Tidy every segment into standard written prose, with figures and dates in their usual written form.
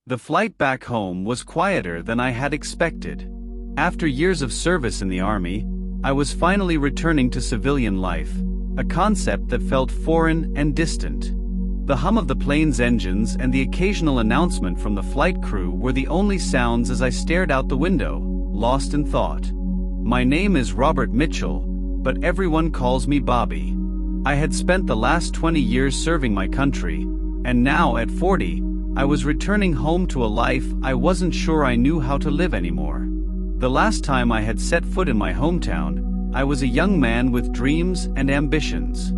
The flight back home was quieter than I had expected. After years of service in the army, I was finally returning to civilian life, a concept that felt foreign and distant. The hum of the plane's engines and the occasional announcement from the flight crew were the only sounds as I stared out the window, lost in thought. My name is Robert Mitchell, but everyone calls me Bobby. I had spent the last 20 years serving my country, and now at 40, I was returning home to a life I wasn't sure I knew how to live anymore. The last time I had set foot in my hometown, I was a young man with dreams and ambitions.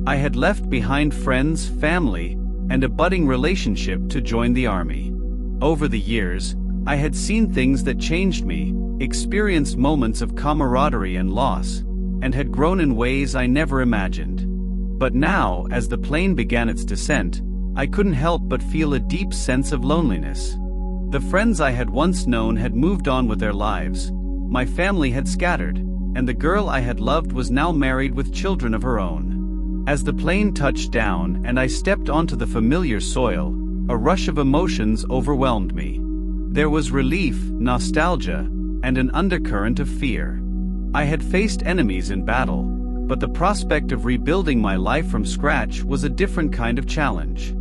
I had left behind friends, family, and a budding relationship to join the army. Over the years, I had seen things that changed me, experienced moments of camaraderie and loss, and had grown in ways I never imagined. But now, as the plane began its descent, I couldn't help but feel a deep sense of loneliness. The friends I had once known had moved on with their lives, my family had scattered, and the girl I had loved was now married with children of her own. As the plane touched down and I stepped onto the familiar soil, a rush of emotions overwhelmed me. There was relief, nostalgia, and an undercurrent of fear. I had faced enemies in battle, but the prospect of rebuilding my life from scratch was a different kind of challenge.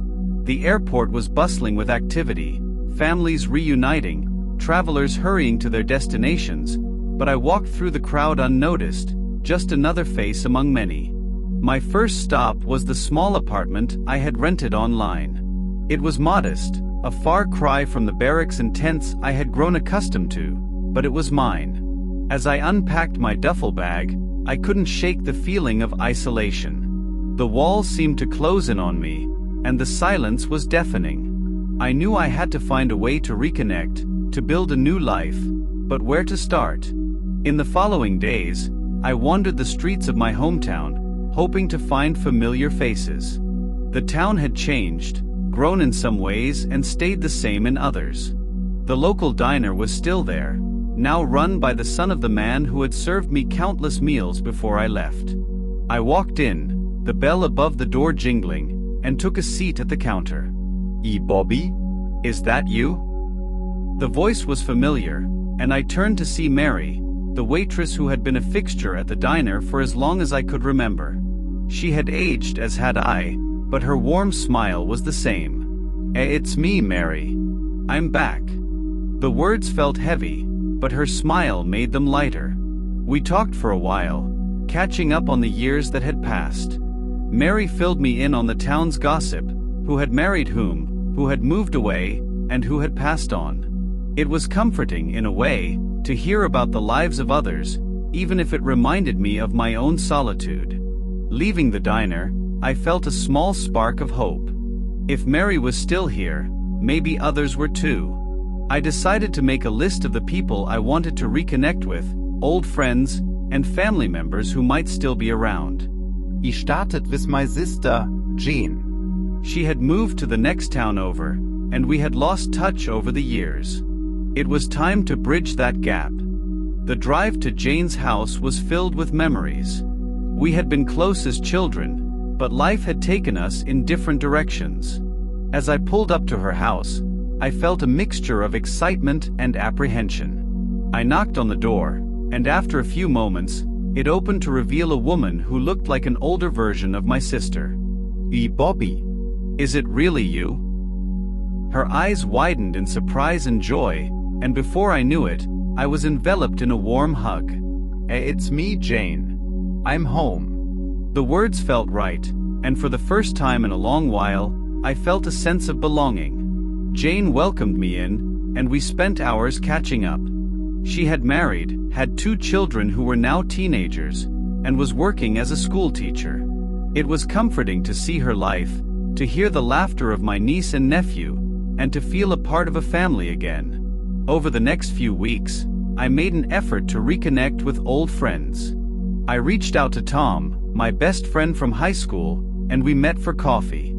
The airport was bustling with activity, families reuniting, travelers hurrying to their destinations, but I walked through the crowd unnoticed, just another face among many. My first stop was the small apartment I had rented online. It was modest, a far cry from the barracks and tents I had grown accustomed to, but it was mine. As I unpacked my duffel bag, I couldn't shake the feeling of isolation. The walls seemed to close in on me, and the silence was deafening. I knew I had to find a way to reconnect, to build a new life, but where to start? In the following days, I wandered the streets of my hometown, hoping to find familiar faces. The town had changed, grown in some ways and stayed the same in others. The local diner was still there, now run by the son of the man who had served me countless meals before I left. I walked in, the bell above the door jingling, and took a seat at the counter. Bobby? Is that you?" The voice was familiar, and I turned to see Mary, the waitress who had been a fixture at the diner for as long as I could remember. She had aged as had I, but her warm smile was the same. "It's me, Mary. I'm back." The words felt heavy, but her smile made them lighter. We talked for a while, catching up on the years that had passed. Mary filled me in on the town's gossip, who had married whom, who had moved away, and who had passed on. It was comforting, in a way, to hear about the lives of others, even if it reminded me of my own solitude. Leaving the diner, I felt a small spark of hope. If Mary was still here, maybe others were too. I decided to make a list of the people I wanted to reconnect with, old friends, and family members who might still be around. I started with my sister, Jane. She had moved to the next town over, and we had lost touch over the years. It was time to bridge that gap. The drive to Jane's house was filled with memories. We had been close as children, but life had taken us in different directions. As I pulled up to her house, I felt a mixture of excitement and apprehension. I knocked on the door, and after a few moments, it opened to reveal a woman who looked like an older version of my sister. Bobby. Is it really you?" Her eyes widened in surprise and joy, and before I knew it, I was enveloped in a warm hug. It's me, Jane. I'm home. The words felt right, and for the first time in a long while, I felt a sense of belonging. Jane welcomed me in, and we spent hours catching up. She had married, had 2 children who were now teenagers, and was working as a school teacher. It was comforting to see her life, to hear the laughter of my niece and nephew, and to feel a part of a family again. Over the next few weeks, I made an effort to reconnect with old friends. I reached out to Tom, my best friend from high school, and we met for coffee.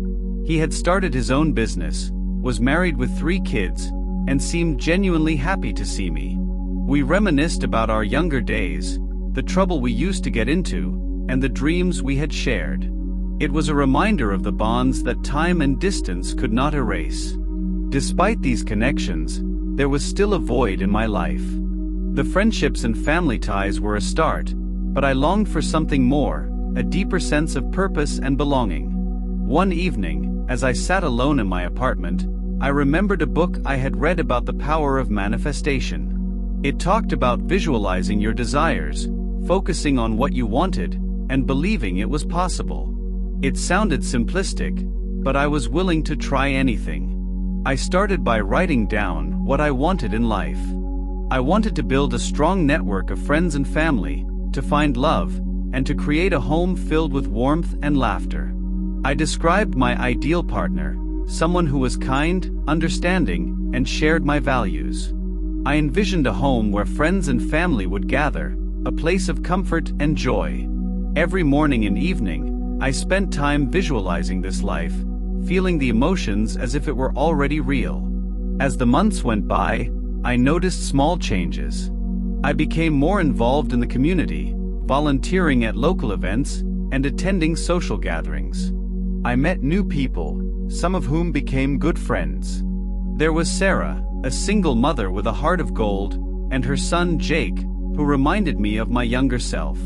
He had started his own business, was married with 3 kids, and seemed genuinely happy to see me. We reminisced about our younger days, the trouble we used to get into, and the dreams we had shared. It was a reminder of the bonds that time and distance could not erase. Despite these connections, there was still a void in my life. The friendships and family ties were a start, but I longed for something more, a deeper sense of purpose and belonging. One evening, as I sat alone in my apartment, I remembered a book I had read about the power of manifestation. It talked about visualizing your desires, focusing on what you wanted, and believing it was possible. It sounded simplistic, but I was willing to try anything. I started by writing down what I wanted in life. I wanted to build a strong network of friends and family, to find love, and to create a home filled with warmth and laughter. I described my ideal partner, someone who was kind, understanding, and shared my values. I envisioned a home where friends and family would gather, a place of comfort and joy. Every morning and evening, I spent time visualizing this life, feeling the emotions as if it were already real. As the months went by, I noticed small changes. I became more involved in the community, volunteering at local events, and attending social gatherings. I met new people, some of whom became good friends. There was Sarah, a single mother with a heart of gold, and her son Jake, who reminded me of my younger self.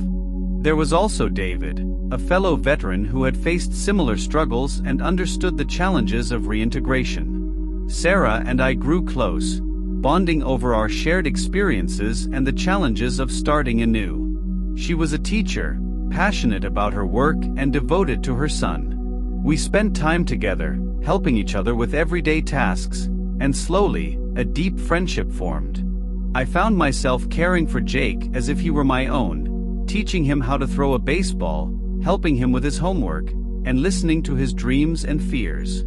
There was also David, a fellow veteran who had faced similar struggles and understood the challenges of reintegration. Sarah and I grew close, bonding over our shared experiences and the challenges of starting anew. She was a teacher, passionate about her work and devoted to her son. We spent time together, helping each other with everyday tasks, and slowly, a deep friendship formed. I found myself caring for Jake as if he were my own, teaching him how to throw a baseball, helping him with his homework, and listening to his dreams and fears.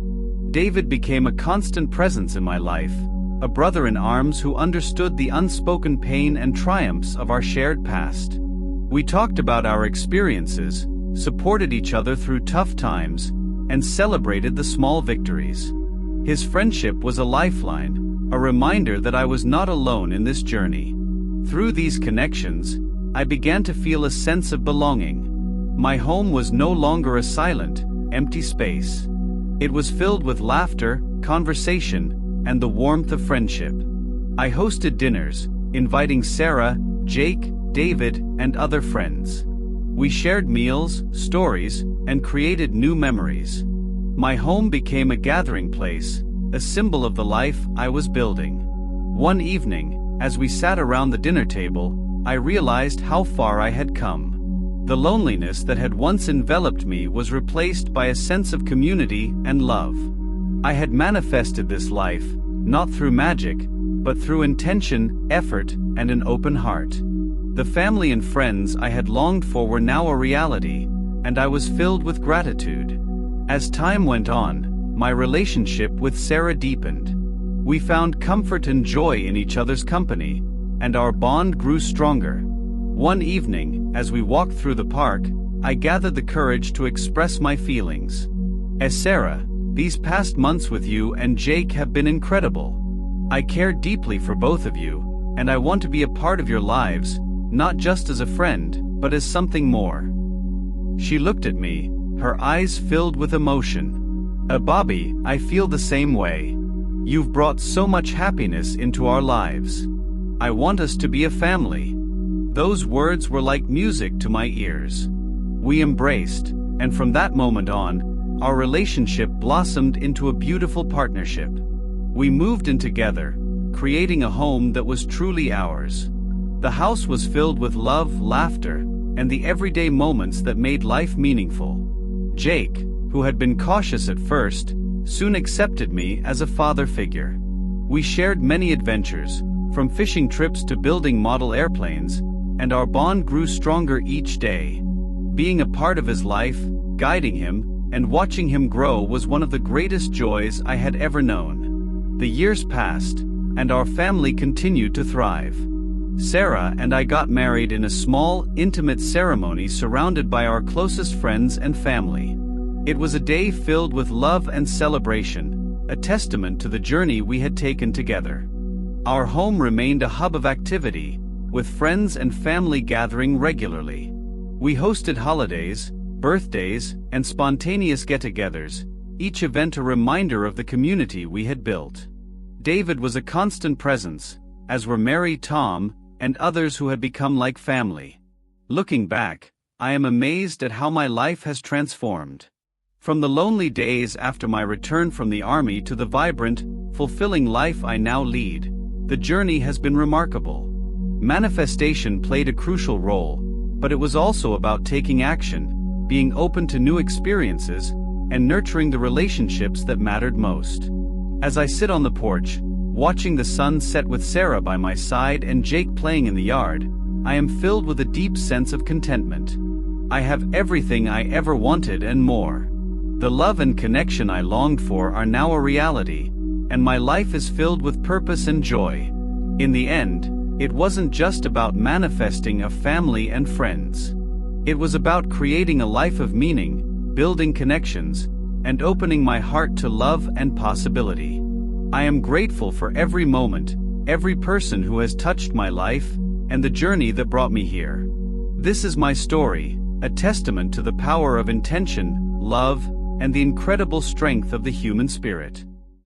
David became a constant presence in my life, a brother in arms who understood the unspoken pain and triumphs of our shared past. We talked about our experiences, supported each other through tough times, and celebrated the small victories. His friendship was a lifeline, a reminder that I was not alone in this journey. Through these connections, I began to feel a sense of belonging. My home was no longer a silent, empty space. It was filled with laughter, conversation, and the warmth of friendship. I hosted dinners, inviting Sarah, Jake, David, and other friends. We shared meals, stories, and created new memories. My home became a gathering place, a symbol of the life I was building. One evening, as we sat around the dinner table, I realized how far I had come. The loneliness that had once enveloped me was replaced by a sense of community and love. I had manifested this life, not through magic, but through intention, effort, and an open heart. The family and friends I had longed for were now a reality, and I was filled with gratitude. As time went on, my relationship with Sarah deepened. We found comfort and joy in each other's company, and our bond grew stronger. One evening, as we walked through the park, I gathered the courage to express my feelings. As Sarah, these past months with you and Jake have been incredible. I care deeply for both of you, and I want to be a part of your lives, not just as a friend, but as something more. She looked at me, her eyes filled with emotion. Bobby, I feel the same way. You've brought so much happiness into our lives. I want us to be a family. Those words were like music to my ears. We embraced, and from that moment on, our relationship blossomed into a beautiful partnership. We moved in together, creating a home that was truly ours. The house was filled with love, laughter, and the everyday moments that made life meaningful. Jake, who had been cautious at first, soon accepted me as a father figure. We shared many adventures, from fishing trips to building model airplanes, and our bond grew stronger each day. Being a part of his life, guiding him, and watching him grow was one of the greatest joys I had ever known. The years passed, and our family continued to thrive. Sarah and I got married in a small, intimate ceremony surrounded by our closest friends and family. It was a day filled with love and celebration, a testament to the journey we had taken together. Our home remained a hub of activity, with friends and family gathering regularly. We hosted holidays, birthdays, and spontaneous get-togethers, each event a reminder of the community we had built. David was a constant presence, as were Mary, Tom, and others who had become like family. Looking back, I am amazed at how my life has transformed. From the lonely days after my return from the army to the vibrant, fulfilling life I now lead, the journey has been remarkable. Manifestation played a crucial role, but it was also about taking action, being open to new experiences, and nurturing the relationships that mattered most. As I sit on the porch, watching the sun set with Sarah by my side and Jake playing in the yard, I am filled with a deep sense of contentment. I have everything I ever wanted and more. The love and connection I longed for are now a reality, and my life is filled with purpose and joy. In the end, it wasn't just about manifesting a family and friends. It was about creating a life of meaning, building connections, and opening my heart to love and possibility. I am grateful for every moment, every person who has touched my life, and the journey that brought me here. This is my story, a testament to the power of intention, love, and the incredible strength of the human spirit.